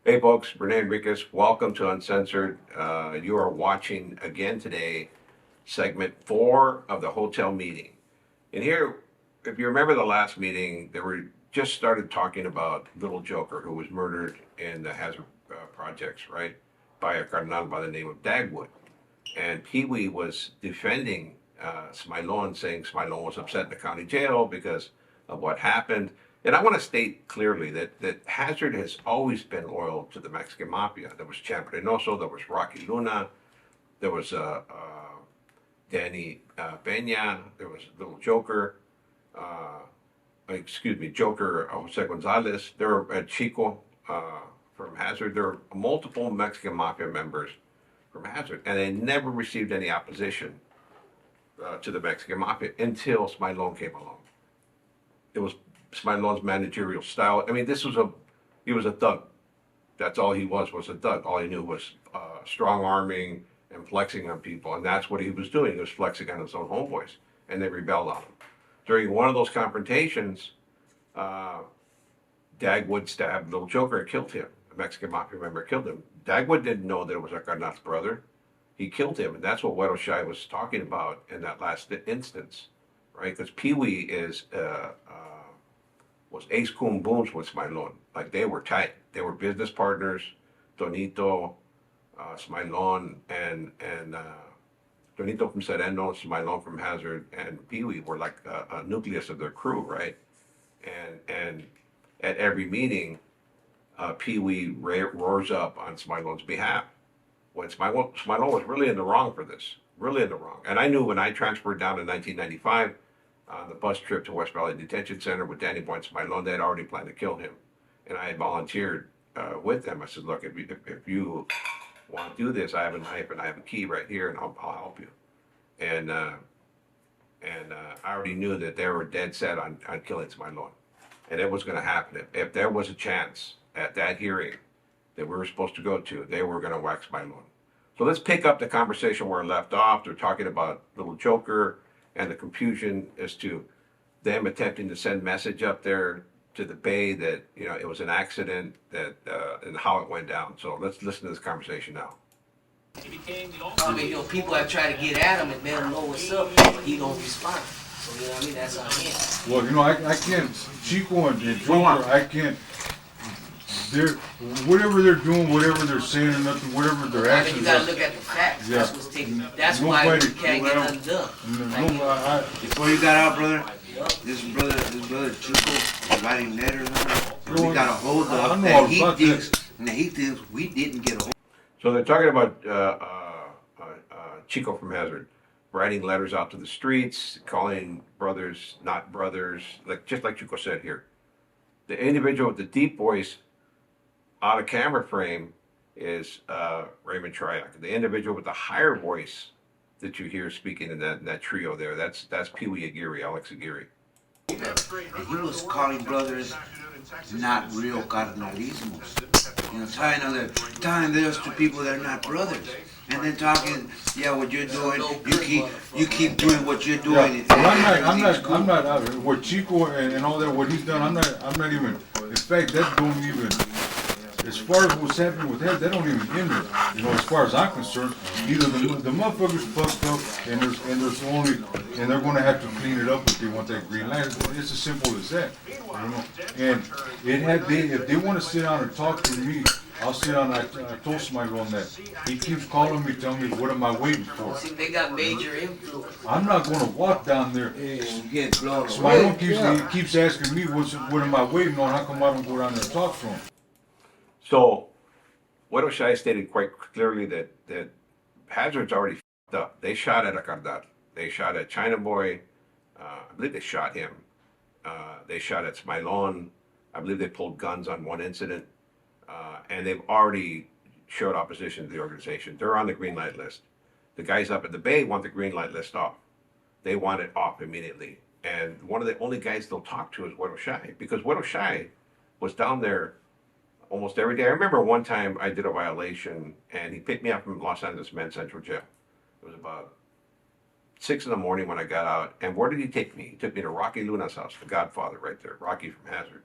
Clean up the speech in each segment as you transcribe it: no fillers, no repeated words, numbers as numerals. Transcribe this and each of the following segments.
Hey folks, Rene Enriquez. Welcome to Uncensored. You are watching again today, segment 4 of the hotel meeting. And here, if you remember the last meeting, they were just started talking about Little Joker, who was murdered in the Hazard projects, right, by a carnal by the name of Dagwood. And Peewee was defending Smilon, saying Smilon was upset in the county jail because of what happened. And I want to state clearly that Hazard has always been loyal to the Mexican Mafia. There was Champ Reynoso, there was Rocky Luna, there was Danny Peña, there was Little Joker, Joker Jose Gonzalez, there were Chico from Hazard. There were multiple Mexican Mafia members from Hazard, and they never received any opposition to the Mexican Mafia until Smilon came along. It was Smilon's managerial style. I mean, he was a thug. That's all he was a thug. All he knew was strong arming and flexing on people, and that's what he was doing. He was flexing on his own homeboys, and they rebelled on him. During one of those confrontations, Dagwood stabbed Little Joker and killed him. A Mexican Mafia member killed him. Dagwood didn't know that it was Carnal's brother. He killed him, and that's what Huero Shy was talking about in that last instance, right? Because Peewee was ace coon booms with Smilon. Like, they were tight. They were business partners. Tonito, Smilon, and Tonito from Sereno, Smilon from Hazard, and Peewee were like a nucleus of their crew, right? And at every meeting, Peewee roars up on Smilon's behalf. When Smilon was really in the wrong for this, really in the wrong. And I knew when I transferred down in 1995 on the bus trip to West Valley Detention Center with Danny Boy and Smilon, they had already planned to kill him. And I had volunteered with them. I said, look, if you want to do this, I have a knife and I have a key right here, and I'll help you. And I already knew that they were dead set on killing Smilon. And it was going to happen. If there was a chance at that hearing that we were supposed to go to, they were going to wax Smilon. So let's pick up the conversation where it left off. They're talking about Little Joker and the confusion as to them attempting to send message up there to the bay that, you know, it was an accident, that and how it went down. So let's listen to this conversation now. I mean, people have tried to get at him and let him know what's up, but he don't respond. So, you know what I mean? That's on him. Well, I can't, Chico and Joker, I can't, whatever they're doing, whatever they're saying or nothing, whatever their I mean, actions you gotta are. look at the facts. Yeah. That's what's taking, that's why we can't get nothing done. Before you got out, brother, this brother Chico is writing letters on her. We got a hold of that he thinks we didn't get a hold. So they're talking about Chico from Hazard writing letters out to the streets, calling brothers not brothers, just like Chico said here. The individual with the deep voice out of camera frame is Raymond Shryock. The individual with the higher voice that you hear speaking in that trio there, that's Peewee Aguirre, Alex Aguirre. He was calling brothers not real carnalismos. You know, tying those to people that are not brothers. And then talking, yeah, what you're doing, you keep doing what you're doing. Yeah. I'm not, what Chico and all that, what he's done, I'm not even, in fact, that don't even, as far as what's happening with that don't even hinder, you know, as far as I'm concerned. Either the motherfuckers fucked up and they're gonna have to clean it up if they want that green light. It's as simple as that, you know. And if they want to sit down and talk to me, I'll sit down. I told Smilon that. He keeps calling me, telling me, what am I waiting for? See, they got major influence. I'm not gonna walk down there. Smilon keeps asking me, what am I waiting on? How come I don't go down there and talk to him? So Huero Shy stated quite clearly that Hazard's already fucked up. They shot at Acardar. They shot at China Boy. I believe they shot him. They shot at Smilon. I believe they pulled guns on one incident. And they've already showed opposition to the organization. They're on the green light list. The guys up at the Bay want the green light list off. They want it off immediately. And one of the only guys they'll talk to is Huero Shy, because Huero Shy was down there almost every day. I remember one time I did a violation, and he picked me up from Los Angeles Men's Central Jail. It was about 6 in the morning when I got out. And where did he take me? He took me to Rocky Luna's house, the Godfather right there, Rocky from Hazard.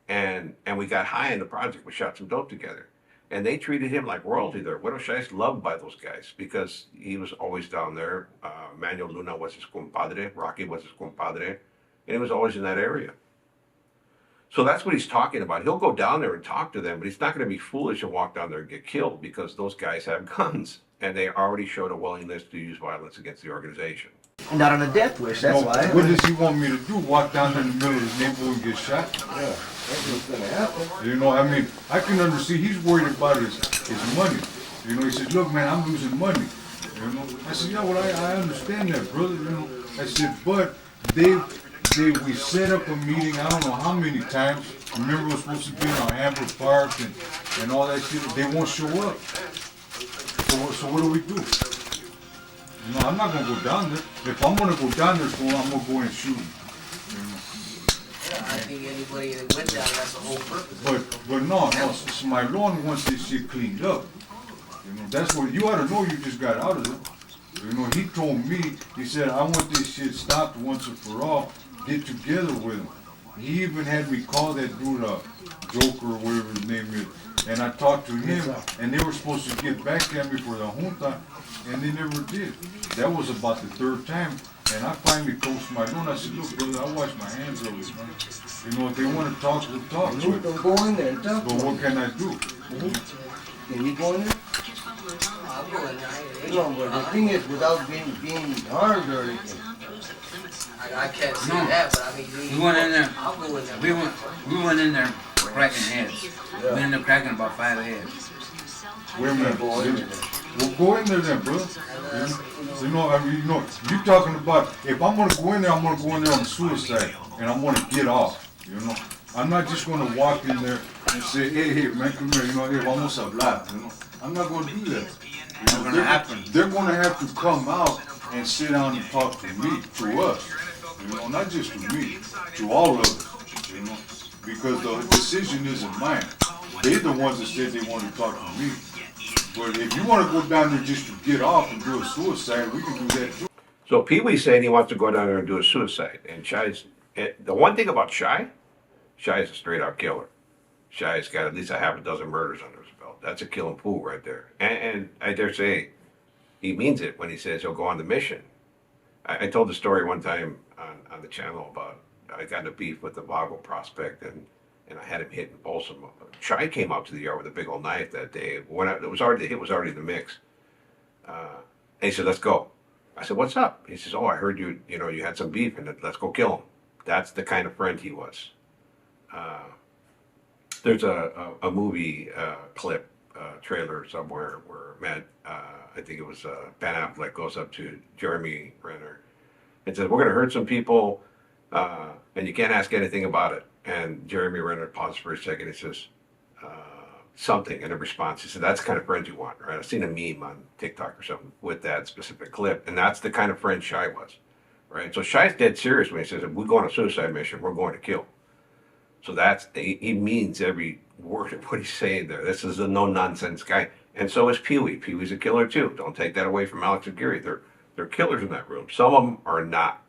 and we got high in the project. We shot some dope together, and they treated him like royalty there. Huero Shy's loved by those guys because he was always down there. Manuel Luna was his compadre. Rocky was his compadre, and he was always in that area. So that's what he's talking about. He'll go down there and talk to them, but he's not going to be foolish and walk down there and get killed because those guys have guns, and they already showed a willingness to use violence against the organization. Not on a death wish, that's why. What does he want me to do? Walk down in the middle of the neighborhood and get shot? Yeah, that's what's gonna happen. You know, I mean, I can understand he's worried about his money. You know, he says, look, man, I'm losing money. You know, I said, yeah, well, I understand that, brother. You know, I said, but we set up a meeting, I don't know how many times. Remember, it was supposed to be on Amber Park and all that shit. They won't show up. So what do we do? You know, I'm not gonna go down there. If I'm gonna go down there, I'm gonna go and shoot him. Yeah, I think anybody that went down, that's the whole purpose. But no, my lawn wants this shit cleaned up. You know, that's what you ought to know. You just got out of it. You know, he told me. He said, I want this shit stopped once and for all. Get together with him. He even had me call that dude Joker or whatever his name is. And I talked to him, and they were supposed to get back at me for the junta, and they never did. That was about the third time, and I finally coached my loan. I said, look, brother, I wash my hands of it, man. You know, if they want to talk, we'll talk. You don't go in there and talk. But what can I do? Can you go in there? I'll go in there. No, but the thing is, without being harmed or anything. I can't see that, but I mean, We went in there. I'll go in there. We went in there cracking heads. We ended up cracking about 5 heads. Wait a minute, Go in there. Well, go in there then, bro. You know, I mean, you know, you talking about, if I'm going to go in there, I'm going to go in there on suicide, and I'm going to get off, you know. I'm not just going to walk in there and say, hey, man, come here, you know, hey, vamos a hablar, you know. I'm not going to do that. It's not gonna happen. They're going to have to come out and sit down and talk to me, to us, you know, not just to me, to all of us, you know, because the decision isn't mine. They're the ones that said they want to talk to me. But if you want to go down there just to get off and do a suicide, we can do that too. So Peewee's saying he wants to go down there and do a suicide. And Shy's, the one thing about Shy is a straight out killer. Shy's got at least a half a dozen murders under his belt. That's a killing pool right there. And I dare say he means it when he says he'll go on the mission. I told the story one time on the channel about I got in a beef with the Vago prospect and I had him hit and pulse him. Shy came out to the yard with a big old knife that day. The hit was already in the mix. And he said, let's go. I said, what's up? He says, oh, I heard you had some beef and let's go kill him. That's the kind of friend he was. There's a movie clip, trailer somewhere where I think it was Ben Affleck goes up to Jeremy Renner and says, we're going to hurt some people and you can't ask anything about it. And Jeremy Renner paused for a second. He says something in a response. He said, that's the kind of friend you want, right? I've seen a meme on TikTok or something with that specific clip. And that's the kind of friend Shy was, right? So Shy's dead serious when he says, if we go on a suicide mission, we're going to kill. So he means every word of what he's saying there. This is a no-nonsense guy. And so is Peewee. Peewee's a killer too. Don't take that away from Alex Aguirre. They're killers in that room. Some of them are not.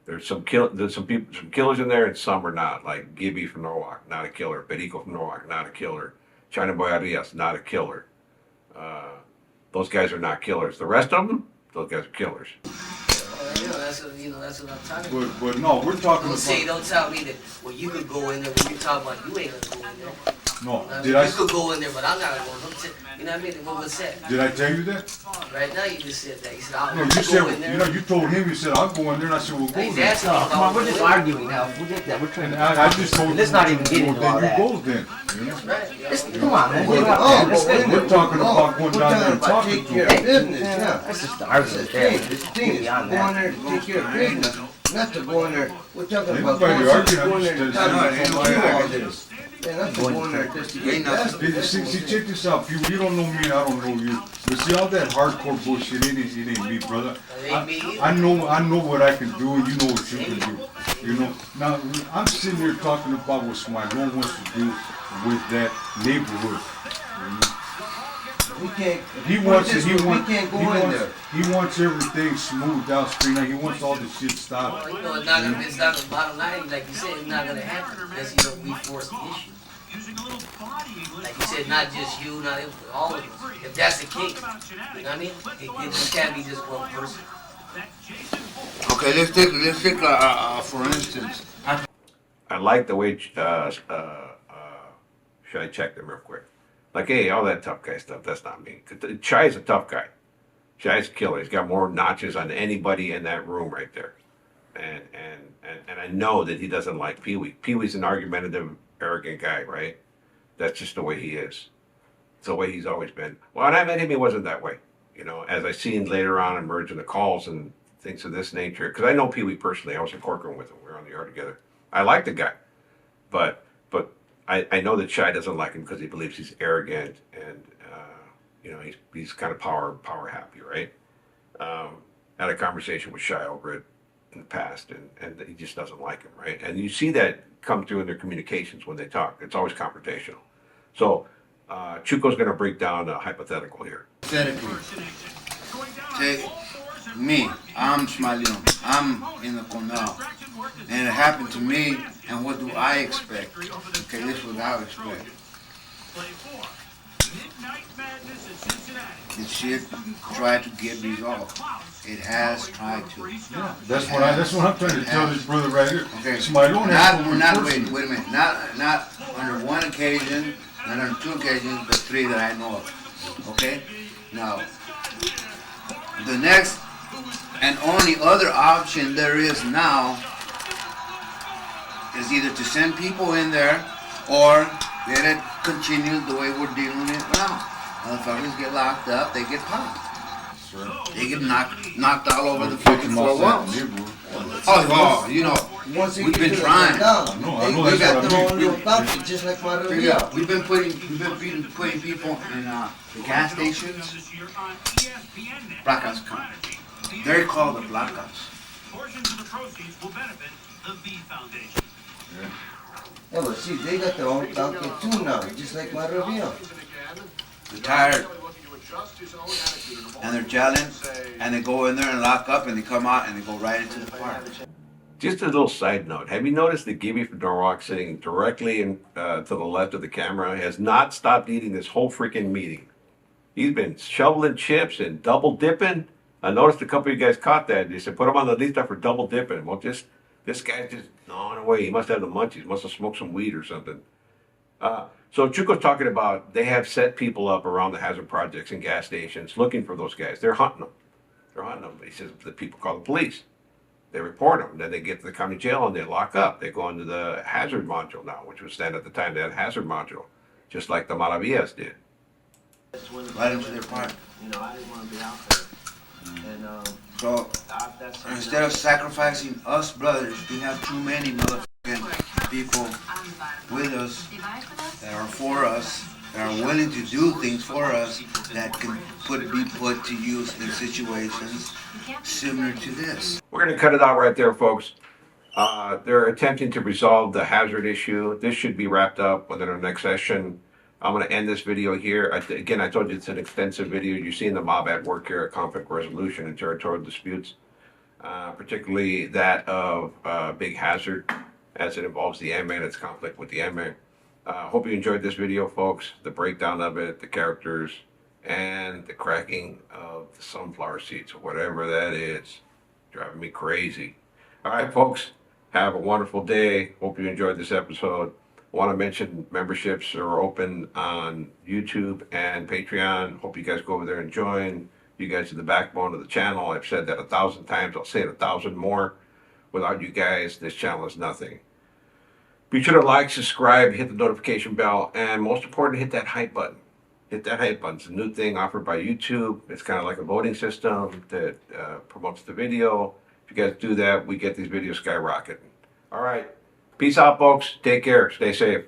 There's some killers in there, and some are not. Like Gibby from Norwalk, not a killer. Perico from Norwalk, not a killer. China Boy Arias, not a killer. Those guys are not killers. The rest of them, those guys are killers. That's what I'm talking about. But no, we're talking about. Don't tell me that, well, you could go in there when you talk about you ain't gonna go in there. No, You could go in there, but I'm not gonna go. You know what I mean? What was that? Did I tell you that? Right now you just said that. You said, I'll No, you go said, in there. you know, you told him, you said, I'll go in there, and I said, well, go He's there. asking me No, about come on, we're just going in. arguing now. Forget that. We're trying And to. I just told Let's you, not even get into well, all then that. you go then, you know? Right, yeah. Come on, man. Well, Let's go. we're talking about going down there and talking take to care him. of business, yeah. That's just the argument there. Hey, the thing is, Beyond go in that. there to take care of business, not to go in there. We're talking Ain't about nobody going arguing, I'm in there and just talking saying, about ain't nobody all arguing. this. Yeah, not to go in there just to get that. See, check this out, you don't know me, I don't know you. But see, all that hardcore bullshit, it ain't me, brother. It ain't me either. I know what I can do, and you know what you can do. You know, now I'm sitting here talking about what Smilone wants to do with that neighborhood. You know? We can't. He wants it. We can't go in there. He wants everything smoothed out, straightened out. He wants all this shit stopped. Well, you know, it's not the bottom line. Like you said, it's not gonna happen unless we force the issue. Like you said, not just you, not all of us. If that's the case, you know what I mean? It can't be just one person. Okay, let's take for instance. I like the way should I check them real quick? Like, hey, all that tough guy stuff, that's not me. Shy's a tough guy. Shy's a killer. He's got more notches on anybody in that room right there. And I know that he doesn't like Peewee. Peewee's an argumentative, arrogant guy, right? That's just the way he is. It's the way he's always been. Well, when I met him, he wasn't that way. You know, as I seen later on emerge in the calls and things of this nature. Because I know Peewee personally. I was in courtroom with him. We were on the yard together. I like the guy. But I know that Shy doesn't like him because he believes he's arrogant and, you know, he's kind of power happy, right? Had a conversation with Shy over it in the past, and he just doesn't like him, right? And you see that come through in their communications when they talk. It's always confrontational. So Chuco's going to break down a hypothetical here. Hypothetically, take me. I'm Smiley. I'm in the condado, and it happened to me. And what do I expect? Okay, this is what I expect. This shit tried to get resolved. It has tried to. Yeah, that's what I'm trying to tell this brother right here. Okay. Smiley, Wait a minute. Not under one occasion, not under two occasions, but three that I know of. Okay? Now, the next and only other option there is now is either to send people in there or let it continue the way we're dealing with it now. Motherfuckers get locked up, they get popped. They get knocked all over the fucking floor walls. Oh, you know, Once they we've get been to the trying. down, know, they that's got what I their mean. own little bucket, just like my little Yeah, we've been putting people in the gas stations. Blackouts come. They're called the blackouts. Portions of the proceeds will benefit the V Foundation. Yeah, but see, they got their own bucket too now, just like my Ravio. They're tired. And they're jelling, and they go in there and lock up, and they come out, and they go right into the park. Just a little side note. Have you noticed that Gibby from Norwalk sitting directly to the left of the camera has not stopped eating this whole freaking meeting? He's been shoveling chips and double dipping. I noticed a couple of you guys caught that. They said, put him on the list for double dipping. Well, this guy's just gnawing away. He must have the munchies. Must have smoked some weed or something. So Chuco's talking about they have set people up around the hazard projects and gas stations looking for those guys. They're hunting them. He says the people call the police. They report them. Then they get to the county jail and they lock up. They go into the hazard module now, which was then at the time they had a hazard module, just like the Maravillas did. Right into their park. You know, I didn't want to be out there. And So instead of sacrificing us brothers, we have too many motherfucking people with us that are for us, that are willing to do things for us, that can be put to use in situations similar to this. We're going to cut it out right there, folks. They're attempting to resolve the hazard issue. This should be wrapped up within our next session. I'm going to end this video here. Again, I told you it's an extensive video. You're seeing the mob at work here at conflict resolution and territorial disputes, particularly that of Big Hazard as it involves the MA and its conflict with the MA. Hope you enjoyed this video, folks. The breakdown of it, the characters, and the cracking of the sunflower seeds, or whatever that is. Driving me crazy. All right, folks. Have a wonderful day. Hope you enjoyed this episode. I want to mention memberships are open on YouTube and Patreon. Hope you guys go over there and join. You guys are the backbone of the channel. I've said that 1,000 times. I'll say it 1,000 more. Without you guys, this channel is nothing. Be sure to like, subscribe, hit the notification bell, and most important, hit that hype button. Hit that hype button. It's a new thing offered by YouTube. It's kind of like a voting system that promotes the video. If you guys do that, we get these videos skyrocketing. All right. Peace out, folks. Take care. Stay safe.